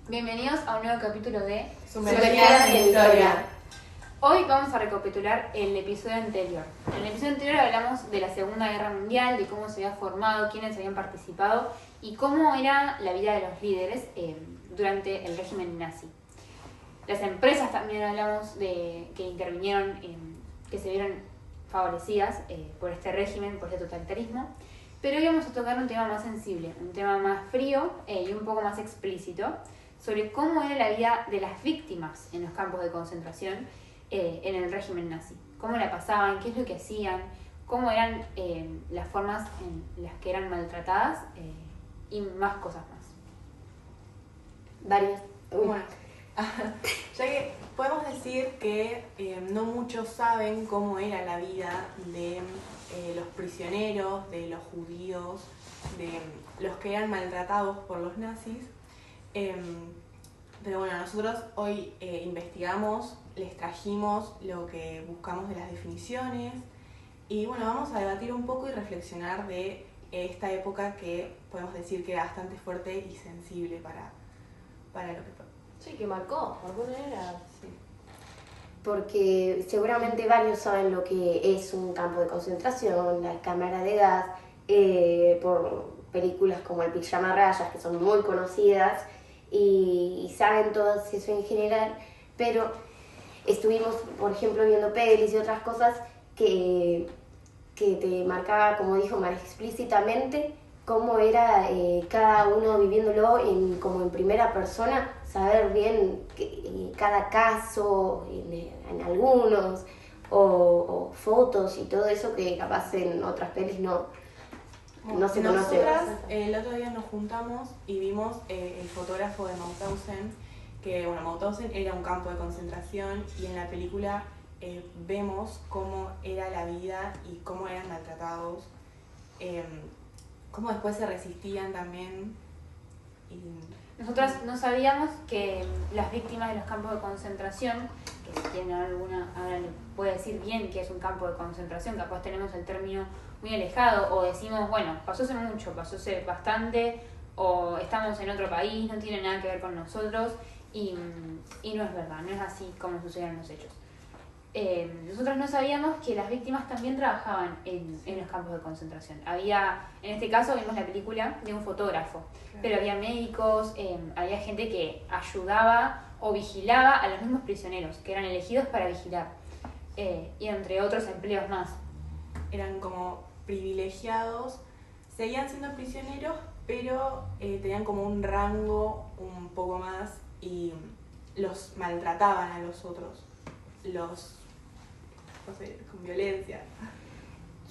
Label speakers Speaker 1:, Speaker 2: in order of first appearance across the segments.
Speaker 1: Bienvenidos a un nuevo capítulo de
Speaker 2: Sumergidas en Historia.
Speaker 1: Hoy vamos a recapitular el episodio anterior. En el episodio anterior hablamos de la Segunda Guerra Mundial, de cómo se había formado, quiénes habían participado y cómo era la vida de los líderes durante el régimen nazi. Las empresas también hablamos de que intervinieron, que se vieron favorecidas por este régimen, por este totalitarismo. Pero hoy vamos a tocar un tema más sensible, un tema más frío y un poco más explícito sobre cómo era la vida de las víctimas en los campos de concentración en el régimen nazi. Cómo la pasaban, qué es lo que hacían, cómo eran las formas en las que eran maltratadas y más cosas más.
Speaker 2: Varias.
Speaker 3: Bueno, ya que podemos decir que no muchos saben cómo era la vida de los prisioneros, de los judíos, de los que eran maltratados por los nazis. Pero bueno, nosotros hoy investigamos, les trajimos lo que buscamos de las definiciones y bueno, vamos a debatir un poco y reflexionar de esta época que podemos decir que era bastante fuerte y sensible para lo que fue.
Speaker 2: Sí, que marcó una era.
Speaker 3: Sí.
Speaker 2: Porque seguramente varios saben lo que es un campo de concentración, la cámara de gas, por películas como El Pijama Rayas, que son muy conocidas, y saben todo eso en general, pero estuvimos, por ejemplo, viendo pelis y otras cosas que te marcaba, como dijo Mar, explícitamente cómo era cada uno viviéndolo como en primera persona, saber bien cada caso en algunos, o fotos y todo eso que capaz en otras pelis no se conoce.
Speaker 3: Nosotras el otro día nos juntamos y vimos el fotógrafo de Mauthausen, que bueno, Mauthausen era un campo de concentración y en la película vemos cómo era la vida y cómo eran maltratados, cómo después se resistían también.
Speaker 1: Nosotras no sabíamos que las víctimas de los campos de concentración, que si tienen alguna, ahora le puede decir bien que es un campo de concentración, capaz tenemos el término muy alejado, o decimos, bueno, pasó hace mucho, pasó hace bastante, o estamos en otro país, no tiene nada que ver con nosotros, y no es verdad, no es así como sucedieron los hechos. Nosotros no sabíamos que las víctimas también trabajaban en los campos de concentración. Había, en este caso vimos la película de un fotógrafo, claro, pero había médicos, había gente que ayudaba o vigilaba a los mismos prisioneros, que eran elegidos para vigilar, y entre otros empleos más.
Speaker 3: Eran como privilegiados, seguían siendo prisioneros, pero tenían como un rango un poco más y los maltrataban a los otros, con violencia.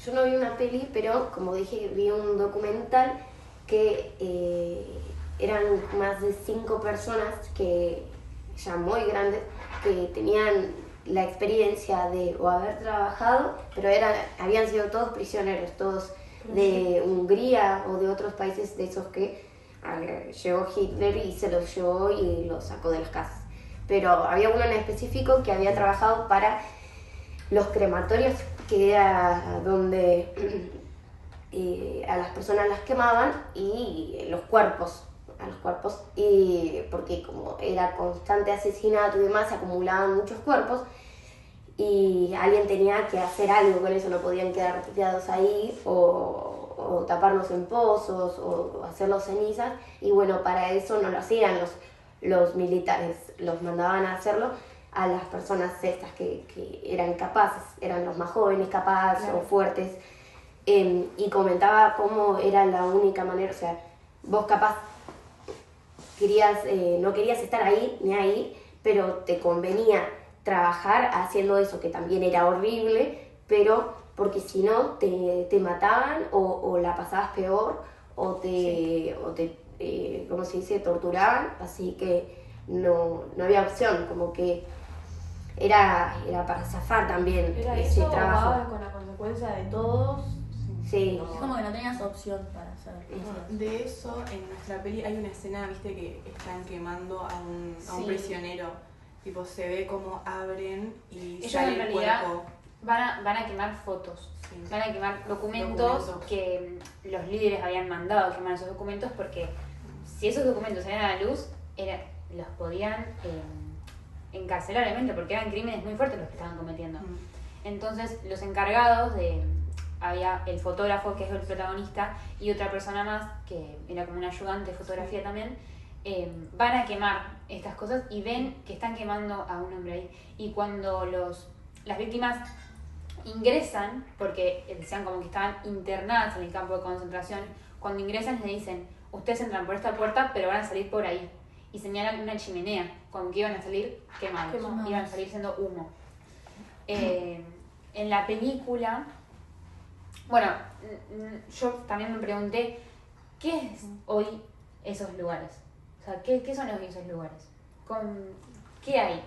Speaker 2: Yo no vi una peli, pero como dije, vi un documental que eran más de 5 personas que ya muy grandes, que tenían la experiencia de o haber trabajado, pero habían sido todos prisioneros, todos de Hungría o de otros países de esos que llegó Hitler y se los llevó y los sacó de las casas. Pero había uno en específico que había trabajado para los crematorios, que era donde a las personas las quemaban y a los cuerpos, y porque como era constante asesinato y demás, se acumulaban muchos cuerpos y alguien tenía que hacer algo con eso, no podían quedar tirados ahí o taparlos en pozos o hacerlos cenizas, y bueno, para eso no lo hacían los militares, los mandaban a hacerlo a las personas estas que eran capaces, eran los más jóvenes, capaces, claro, o fuertes, y comentaba cómo era la única manera, o sea, vos capaz no querías estar ahí ni ahí, pero te convenía trabajar haciendo eso, que también era horrible, pero porque si no te mataban o la pasabas peor o te ¿cómo se dice?, torturaban, así que no había opción, como que era para zafar también
Speaker 4: era
Speaker 2: ese
Speaker 4: eso,
Speaker 2: trabajo.
Speaker 4: con la consecuencia de todos.
Speaker 2: Sí.
Speaker 4: Es como que no tenías opción para hacer cosas.
Speaker 3: De eso, en nuestra peli hay una escena, viste, que están quemando a un prisionero. Tipo, se ve cómo abren y
Speaker 1: ellos
Speaker 3: sale
Speaker 1: en
Speaker 3: el
Speaker 1: realidad
Speaker 3: cuerpo.
Speaker 1: van a quemar fotos,
Speaker 3: Sí.
Speaker 1: van a quemar documentos que los líderes habían mandado a quemar esos documentos, porque si esos documentos salían a la luz, los podían encarcelar, obviamente, porque eran crímenes muy fuertes los que estaban cometiendo. Entonces, los encargados había el fotógrafo, que es el protagonista, y otra persona más, que era como un ayudante de fotografía también, van a quemar estas cosas y ven que están quemando a un hombre ahí. Y cuando las víctimas ingresan, porque decían como que estaban internadas en el campo de concentración, cuando ingresan le dicen, ustedes entran por esta puerta, pero van a salir por ahí. Y señalan una chimenea, como que iban a salir quemados. Iban a salir siendo humo. En la película, bueno, yo también me pregunté, ¿qué es hoy esos lugares? O sea, ¿qué son hoy esos lugares? ¿Qué hay?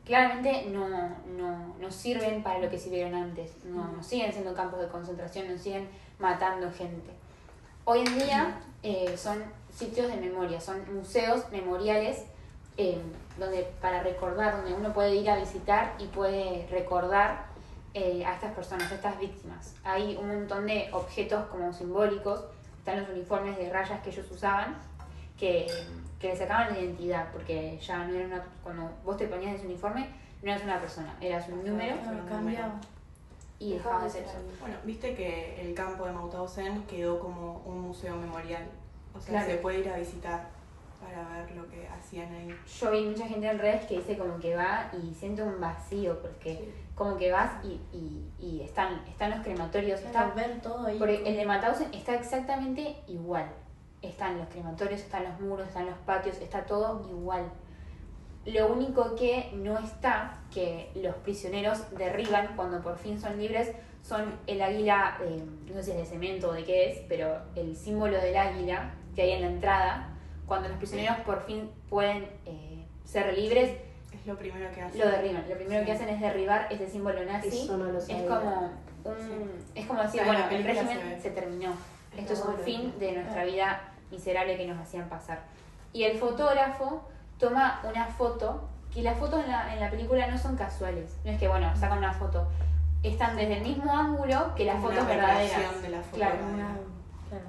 Speaker 1: Claramente no sirven para lo que sirvieron antes, no siguen siendo campos de concentración, no siguen matando gente. Hoy en día son sitios de memoria, son museos memoriales donde para recordar, donde uno puede ir a visitar y puede recordar a estas personas, a estas víctimas. Hay un montón de objetos como simbólicos, están los uniformes de rayas que ellos usaban, que le sacaban la identidad, porque ya no era cuando vos te ponías ese uniforme, no eras una persona, eras un número
Speaker 4: Cambiaba.
Speaker 1: y dejabas de ser eso.
Speaker 3: Bueno, viste que el campo de Mauthausen quedó como un museo memorial, o sea,
Speaker 1: Claro.
Speaker 3: se puede ir a visitar para ver lo que hacían ahí.
Speaker 1: Yo vi mucha gente en redes que dice como que va y siente un vacío, porque como que vas y están los crematorios,
Speaker 4: Claro, ver todo ahí.
Speaker 1: porque el de Mauthausen está exactamente igual. Están los crematorios, están los muros, están los patios, está todo igual. Lo único que no está, que los prisioneros derriban cuando por fin son libres, son el águila, no sé si es de cemento o de qué es, pero el símbolo del águila que hay en la entrada, cuando los prisioneros por fin pueden ser libres,
Speaker 3: Es lo primero que hacen.
Speaker 1: lo derriban. Lo primero
Speaker 3: Sí.
Speaker 1: que hacen es derribar ese símbolo nazi.
Speaker 2: Eso no lo
Speaker 1: Es
Speaker 2: sabía.
Speaker 1: es como decir,
Speaker 3: En
Speaker 1: bueno,
Speaker 3: la
Speaker 1: el
Speaker 3: película
Speaker 1: régimen se terminó. Esto es un
Speaker 2: bueno.
Speaker 1: fin de nuestra vida miserable que nos hacían pasar. Y el fotógrafo toma una foto, que las fotos en la película no son casuales. No es que, bueno, sacan una foto. Están desde el mismo ángulo que las
Speaker 3: Como
Speaker 1: fotos
Speaker 3: una
Speaker 1: verdaderas.
Speaker 3: recreación de la foto
Speaker 1: Claro.
Speaker 3: verdadera.
Speaker 4: Claro.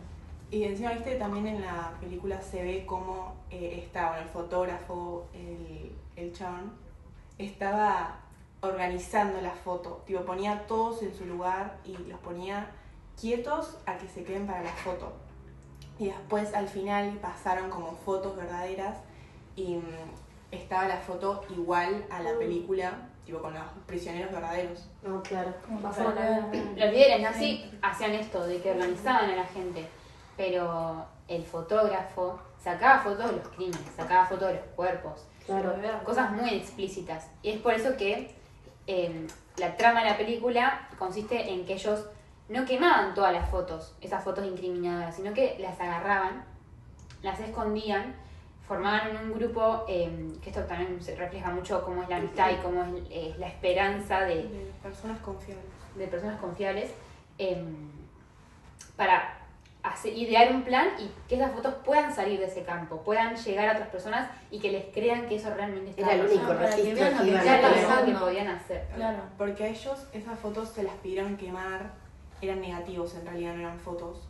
Speaker 3: Y encima, viste, también en la película se ve cómo estaba el fotógrafo, el chabón, estaba organizando la foto. Tipo, ponía todos en su lugar y los ponía quietos a que se queden para la foto. Y después al final pasaron como fotos verdaderas y estaba la foto igual a la película, tipo con los prisioneros verdaderos.
Speaker 2: No, claro.
Speaker 4: Como
Speaker 2: Pasó
Speaker 4: para
Speaker 2: la-
Speaker 4: ver.
Speaker 1: Los líderes nazi hacían esto, de que organizaban a la gente. Pero el fotógrafo sacaba fotos de los crímenes, sacaba fotos de los cuerpos.
Speaker 2: Claro.
Speaker 1: Cosas muy explícitas. Y es por eso que la trama de la película consiste en que ellos no quemaban todas las fotos, esas fotos incriminadoras, sino que las agarraban, las escondían, formaban un grupo, que esto también se refleja mucho cómo es la amistad y cómo es la esperanza
Speaker 3: De personas confiables.
Speaker 1: de personas confiables, para idear un plan y que esas fotos puedan salir de ese campo, puedan llegar a otras personas y que les crean que eso realmente estaba
Speaker 2: Era el único
Speaker 1: pasando.
Speaker 4: para que
Speaker 2: registro
Speaker 4: vean lo
Speaker 2: que
Speaker 4: que
Speaker 2: iban
Speaker 1: Era
Speaker 2: a
Speaker 1: lo
Speaker 2: tener.
Speaker 1: único que
Speaker 4: pasando.
Speaker 1: podían hacer.
Speaker 4: Claro.
Speaker 3: Porque a ellos esas fotos se las pidieron quemar, eran negativos, en realidad no eran fotos.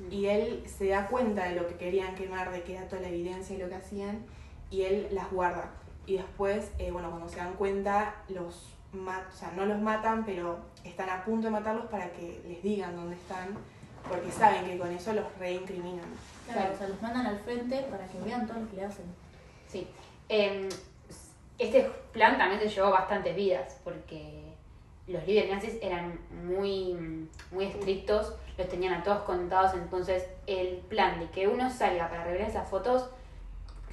Speaker 3: Y él se da cuenta de lo que querían quemar, de que era toda la evidencia y lo que hacían, y él las guarda. Y después, bueno, cuando se dan cuenta, o sea, no los matan, pero están a punto de matarlos para que les digan dónde están, porque saben que con eso los reincriminan.
Speaker 4: Claro, o sea, los mandan al frente para que vean todo lo que le hacen.
Speaker 1: Sí. Este plan también se llevó bastantes vidas, porque los líderes nazis eran muy estrictos, los tenían a todos contados, entonces el plan de que uno salga para revelar esas fotos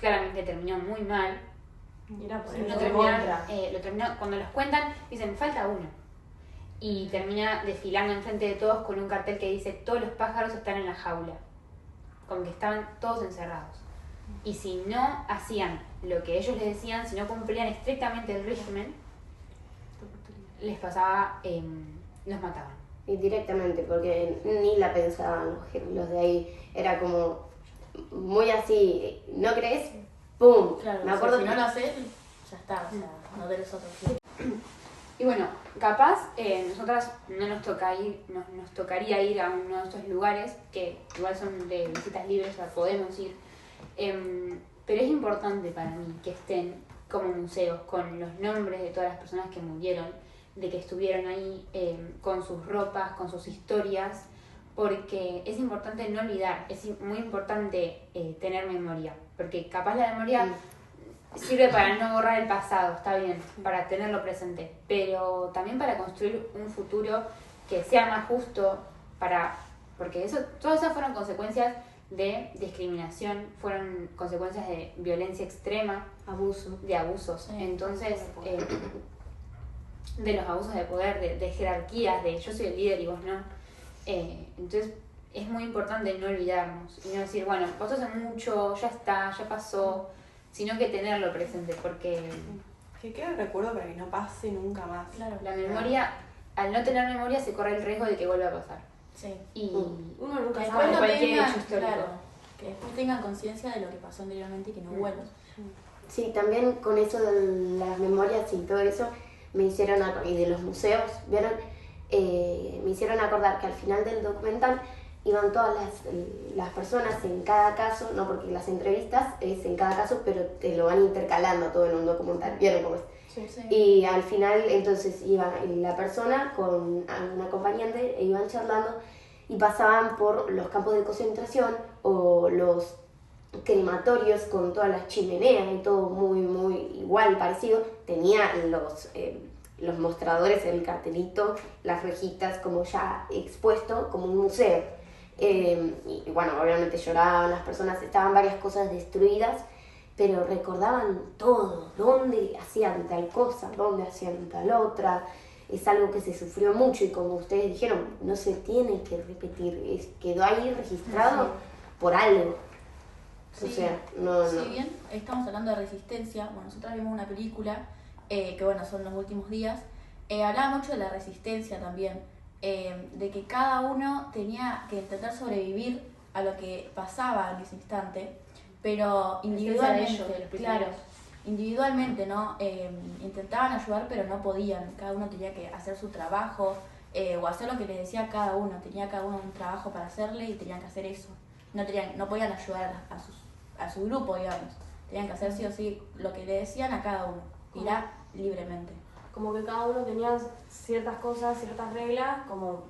Speaker 1: claramente terminó muy mal.
Speaker 4: Era por
Speaker 1: Lo
Speaker 4: eso.
Speaker 1: terminó, cuando los cuentan, dicen, falta uno. Y termina desfilando enfrente de todos con un cartel que dice, todos los pájaros están en la jaula. Como que estaban todos encerrados. Y si no hacían lo que ellos les decían, si no cumplían estrictamente el régimen, les pasaba, los mataban.
Speaker 2: Y directamente, porque ni la pensaban los de ahí. Era como muy así, ¿no crees? ¡Pum!
Speaker 4: Claro,
Speaker 2: Me acuerdo
Speaker 4: si
Speaker 2: que
Speaker 4: no lo haces, ya está, o sea, no tenés otro fin.
Speaker 1: Y bueno, capaz nosotras no nos tocaría ir a uno de estos lugares, que igual son de visitas libres, o sea, podemos ir. pero es importante para mí que estén como museos con los nombres de todas las personas que murieron, de que estuvieron ahí con sus ropas, con sus historias, porque es importante no olvidar, es muy importante tener memoria, porque capaz la memoria sirve para no borrar el pasado, está bien, para tenerlo presente, pero también para construir un futuro que sea más justo, porque todas esas fueron consecuencias de discriminación, fueron consecuencias de violencia extrema, de abusos.
Speaker 4: Sí.
Speaker 1: Entonces, de los abusos de poder, de jerarquías, de yo soy el líder y vos no. Entonces, es muy importante no olvidarnos y no decir, bueno, pasó hace mucho, ya está, ya pasó, sino que tenerlo presente, porque
Speaker 3: Que quede el recuerdo para que no pase nunca más.
Speaker 4: Claro.
Speaker 1: la memoria, al no tener memoria, se corre el riesgo de que vuelva a pasar.
Speaker 4: Sí.
Speaker 1: Y
Speaker 2: Uno nunca
Speaker 4: Que
Speaker 1: como
Speaker 4: después no
Speaker 1: cualquier
Speaker 4: tengan,
Speaker 1: hecho histórico.
Speaker 4: claro, que después tengan conciencia de lo que pasó anteriormente y que no vuelva.
Speaker 2: Sí, también con eso de las memorias y todo eso, me hicieron y de los museos, ¿vieron? Me hicieron acordar que al final del documental iban todas las personas en cada caso, no porque las entrevistas es en cada caso, pero te lo van intercalando todo en un documental, ¿vieron cómo es?
Speaker 4: Sí, sí.
Speaker 2: Y al final entonces iba la persona con un acompañante e iban charlando y pasaban por los campos de concentración o los crematorios con todas las chimeneas y todo muy muy igual, parecido. Tenía los mostradores, el cartelito, las rejitas como ya expuesto como un museo. Y bueno, obviamente lloraban las personas, estaban varias cosas destruidas, pero recordaban todo, dónde hacían tal cosa, dónde hacían tal otra. Es algo que se sufrió mucho y como ustedes dijeron, no se tiene que repetir, quedó ahí registrado por algo.
Speaker 4: Sí.
Speaker 2: O sea, no.
Speaker 4: Si bien estamos hablando de resistencia, bueno, nosotros vimos una película, que bueno, son los últimos días, hablaba mucho de la resistencia también, de que cada uno tenía que intentar sobrevivir a lo que pasaba en ese instante, pero individualmente,
Speaker 1: de ellos, de los
Speaker 4: claro,
Speaker 1: prisioneros.
Speaker 4: individualmente, ¿no? Intentaban ayudar, pero no podían, cada uno tenía que hacer su trabajo, o hacer lo que les decía cada uno, tenía cada uno un trabajo para hacerle y tenían que hacer eso. No podían ayudar a su grupo, digamos. Tenían que hacer sí o sí lo que le decían a cada uno. Irá libremente.
Speaker 5: Como que cada uno tenía ciertas cosas, ciertas reglas, como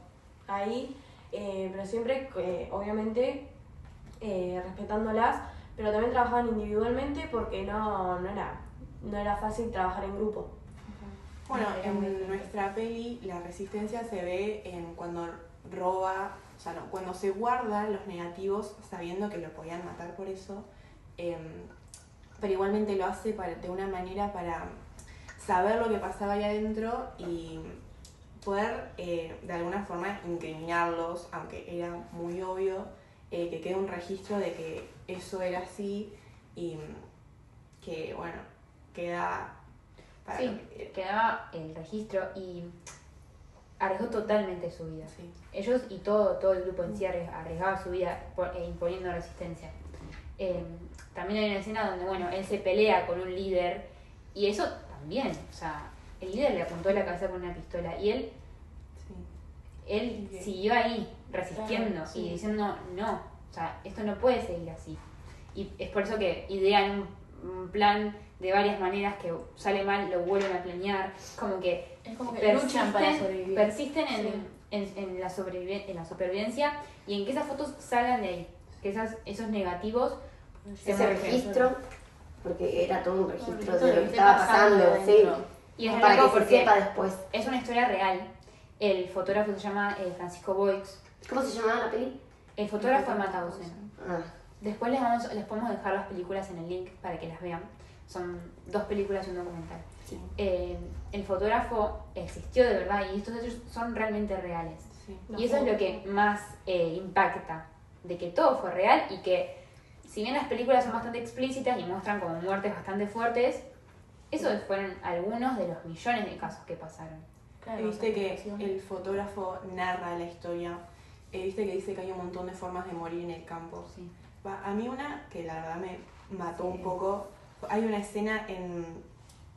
Speaker 5: ahí, pero siempre, obviamente, respetándolas, pero también trabajaban individualmente porque no era fácil trabajar en grupo.
Speaker 3: Bueno, en nuestra peli la resistencia se ve en cuando roba, o sea, no, cuando se guardan los negativos sabiendo que lo podían matar por eso, pero igualmente lo hace de una manera para saber lo que pasaba ahí adentro y poder de alguna forma incriminarlos, aunque era muy obvio, que quede un registro de que eso era así y que, bueno, queda...
Speaker 1: Sí, quedaba el registro y arriesgó totalmente su vida.
Speaker 3: Sí.
Speaker 1: Ellos y todo el grupo en sí arriesgaba su vida imponiendo resistencia. También hay una escena donde, bueno, él se pelea con un líder y eso también, o sea, el líder le apuntó la cabeza con una pistola y él
Speaker 3: Sí.
Speaker 1: siguió ahí resistiendo
Speaker 4: Claro, sí.
Speaker 1: y diciendo no, o sea, esto no puede seguir así. Y es por eso que idean un plan de varias maneras que sale mal, lo vuelven a planear, como que
Speaker 4: Es como que luchan para sobrevivir.
Speaker 1: persisten
Speaker 4: Sí.
Speaker 1: en la supervivencia y en que esas fotos salgan de ahí, que esos negativos se
Speaker 2: Ese
Speaker 1: muestren.
Speaker 2: registro, porque era todo un registro
Speaker 4: registro
Speaker 2: de lo que estaba pasando, sí.
Speaker 4: adentro.
Speaker 1: Y es
Speaker 2: Para
Speaker 1: loco
Speaker 2: que se
Speaker 1: porque
Speaker 2: sepa después.
Speaker 1: es una historia real. El fotógrafo se llama Francisco Boix.
Speaker 2: ¿Cómo se llamaba la peli?
Speaker 1: El fotógrafo de Mauthausen.
Speaker 2: Ah,
Speaker 1: Después les podemos dejar las películas en el link para que las vean. Son 2 películas y un documental.
Speaker 2: sí.
Speaker 1: El fotógrafo existió de verdad y estos hechos son realmente reales.
Speaker 3: Sí.
Speaker 1: Y eso es lo que más impacta, de que todo fue real y que si bien las películas son bastante explícitas y muestran como muertes bastante fuertes, esos fueron algunos de los millones de casos que pasaron.
Speaker 4: Claro,
Speaker 3: Viste que
Speaker 4: situación.
Speaker 3: el fotógrafo narra la historia, viste que dice que hay un montón de formas de morir en el campo.
Speaker 1: Sí.
Speaker 3: A mí una que la verdad me mató un poco, hay una escena en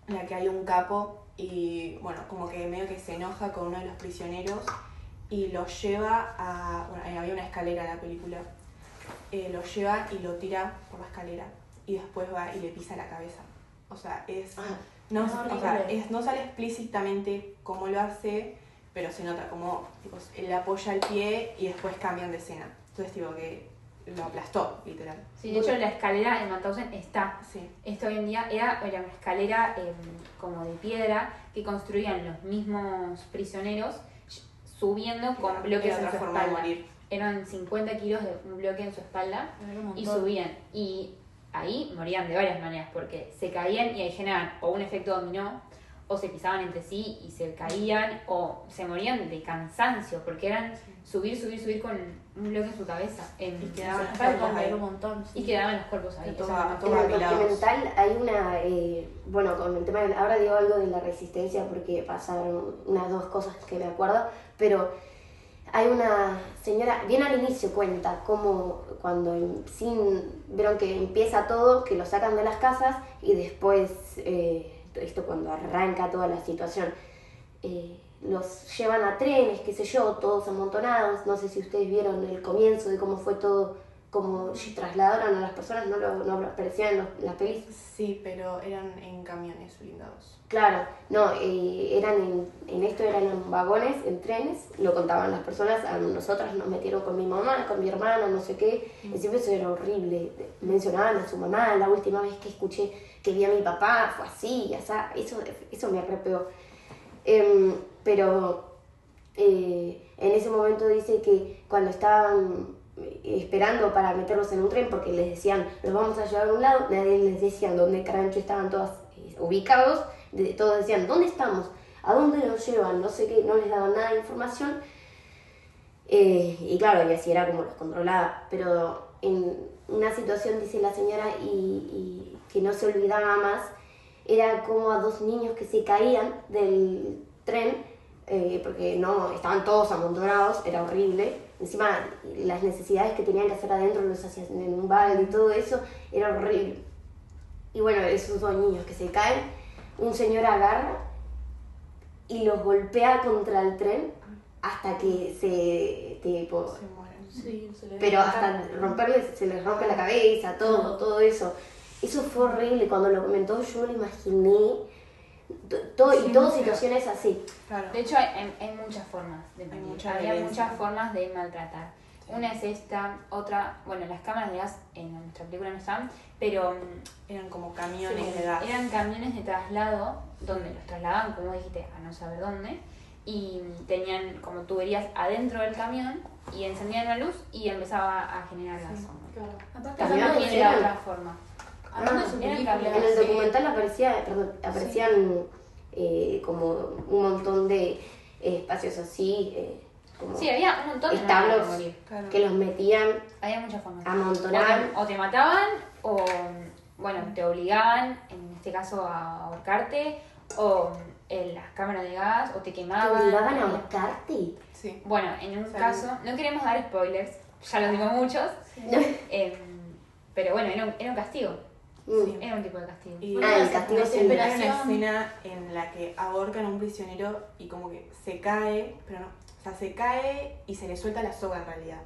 Speaker 3: la que hay un capo y bueno, como que medio que se enoja con uno de los prisioneros y lo lleva a... Bueno, había una escalera en la película. Lo lleva y lo tira por la escalera. y después va y le pisa la cabeza. O sea,
Speaker 4: no,
Speaker 3: no sale explícitamente cómo lo hace, pero se nota como tipo, él apoya el pie y después cambian de escena. Entonces, tipo, que lo aplastó, literal.
Speaker 1: Sí, de hecho la escalera en Mauthausen está.
Speaker 3: Sí.
Speaker 1: Esto hoy en día era una escalera como de piedra que construían los mismos prisioneros subiendo con bloques en
Speaker 3: otra
Speaker 1: su
Speaker 3: forma de
Speaker 1: espalda.
Speaker 3: morir.
Speaker 1: Eran 50 kilos de un bloque en su espalda
Speaker 4: Era un montón.
Speaker 1: y subían. Y ahí morían de varias maneras porque se caían y ahí generaban o un efecto dominó o se pisaban entre sí y se caían o se morían de cansancio porque eran subir con un bloque en su cabeza
Speaker 3: Y quedaban los
Speaker 4: Para
Speaker 3: cuerpos ahí.
Speaker 4: caer un montón. Sí.
Speaker 1: y quedaban los cuerpos ahí.
Speaker 3: Todo
Speaker 1: O sea,
Speaker 3: todo
Speaker 2: En el
Speaker 3: apilados.
Speaker 2: documental hay una, bueno, con el tema, ahora digo algo de la resistencia porque pasaron unas dos cosas que me acuerdo, pero hay una señora, bien al inicio cuenta cómo cuando vieron que empieza todo, que lo sacan de las casas y después, esto cuando arranca toda la situación, los llevan a trenes, qué sé yo, todos amontonados, no sé si ustedes vieron el comienzo de cómo fue todo, cómo trasladaron a las personas, no aparecían en las pelis.
Speaker 3: Sí, pero eran en camiones blindados.
Speaker 2: Claro, no, eran en vagones, en trenes, lo contaban las personas, a nosotras nos metieron con mi mamá, con mi hermana, no sé qué, encima eso era horrible, mencionaban a su mamá, la última vez que escuché que vi a mi papá fue así, o sea, eso me arrepeó. Pero en ese momento dice que cuando estaban esperando para meterlos en un tren, porque les decían, los vamos a llevar a un lado, nadie les decía dónde carancho estaban todos ubicados, todos decían, ¿dónde estamos? ¿A dónde los llevan? No sé qué, no les daban nada de información. Y claro, y así era como los controlaba. Pero en una situación, dice la señora, y que no se olvidaba más, era como a dos niños que se caían del tren, porque no, estaban todos amontonados, era horrible. Encima, las necesidades que tenían que hacer adentro los hacían en un balde y todo eso, era horrible. Y bueno, esos dos niños que se caen, un señor agarra y los golpea contra el tren hasta que
Speaker 3: Se mueren.
Speaker 4: Sí, se le
Speaker 2: pero hasta romperles, se les rompe la cabeza, todo eso. Eso fue horrible, cuando lo comentó yo me lo imaginé, y todas situaciones así.
Speaker 3: Claro.
Speaker 1: de hecho hay muchas formas de morir.
Speaker 3: mucha
Speaker 1: Había
Speaker 3: violencia.
Speaker 1: muchas formas de maltratar. Una es esta, otra, bueno, las cámaras de gas en nuestra película no están, pero
Speaker 3: Eran como camiones de gas.
Speaker 1: eran camiones de traslado donde los trasladaban, como dijiste, a no saber dónde, y tenían como tuberías adentro del camión y encendían la luz y empezaba a generar gas.
Speaker 5: Claro.
Speaker 4: Aparte,
Speaker 2: También
Speaker 1: También
Speaker 2: Camiones
Speaker 1: tiene la
Speaker 2: eran-
Speaker 1: otra forma.
Speaker 4: hablando de su
Speaker 1: eran
Speaker 4: película,
Speaker 1: camiones.
Speaker 2: En el
Speaker 1: Sí.
Speaker 2: documental aparecían como un montón de espacios así, como
Speaker 1: Sí, había un montón de
Speaker 2: establos
Speaker 1: maneras de morir.
Speaker 3: Claro.
Speaker 2: que los metían
Speaker 1: Había muchas formas.
Speaker 2: amontonaban.
Speaker 1: O te mataban, o bueno, te obligaban, en este caso, a ahorcarte, o en las cámaras de gas, o te
Speaker 2: ¿Te
Speaker 1: quemaban.
Speaker 2: obligaban a ahorcarte?
Speaker 3: Sí.
Speaker 1: Bueno, en un
Speaker 3: Sí.
Speaker 1: caso, no queremos dar spoilers, ya los dimos muchos, pero bueno, era un castigo,
Speaker 2: Mm.
Speaker 1: era un tipo de castigo.
Speaker 3: Y
Speaker 2: El castigo sí.
Speaker 3: hay una
Speaker 4: desesperación.
Speaker 3: escena en la que ahorcan a un prisionero y como que se cae, pero no, o sea, se cae y se le suelta la soga en realidad.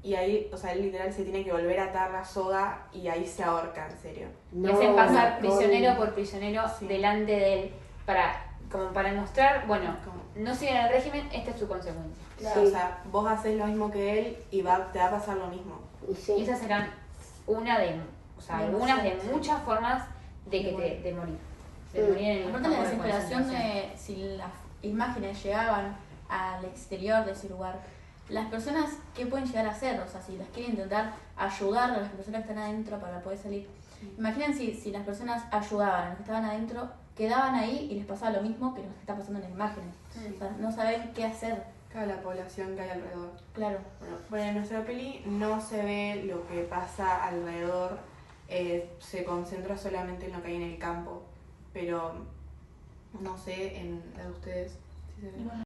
Speaker 3: Y ahí, o sea, él literal se tiene que volver a atar la soga y ahí se ahorca, en serio.
Speaker 1: Y hacen pasar
Speaker 2: no,
Speaker 1: prisionero por prisionero
Speaker 3: Sí.
Speaker 1: delante de él, como para mostrar, bueno,
Speaker 3: Como-
Speaker 1: no siguen el régimen, esta es su consecuencia.
Speaker 3: Claro,
Speaker 2: Sí.
Speaker 3: o sea, vos haces lo mismo que él y te va a pasar lo mismo.
Speaker 2: Y sí.
Speaker 1: Y esas eran algunas de muchas formas de morir. De
Speaker 2: Mm.
Speaker 1: morir en el
Speaker 4: aparte la
Speaker 1: campo de
Speaker 4: desesperación
Speaker 1: concentración.
Speaker 4: de si las imágenes llegaban al exterior de ese lugar, las personas, ¿qué pueden llegar a hacer? O sea, si las quieren intentar ayudar a las personas que están adentro para poder salir. Imaginen si las personas ayudaban a los que estaban adentro, quedaban ahí y les pasaba lo mismo que nos está pasando en las imágenes. O sea, no saben qué hacer.
Speaker 3: Claro, la población que hay alrededor.
Speaker 4: Claro.
Speaker 3: Bueno, en nuestra peli no se ve lo que pasa alrededor, se concentra solamente en lo que hay en el campo, pero no sé en la de ustedes si se ve.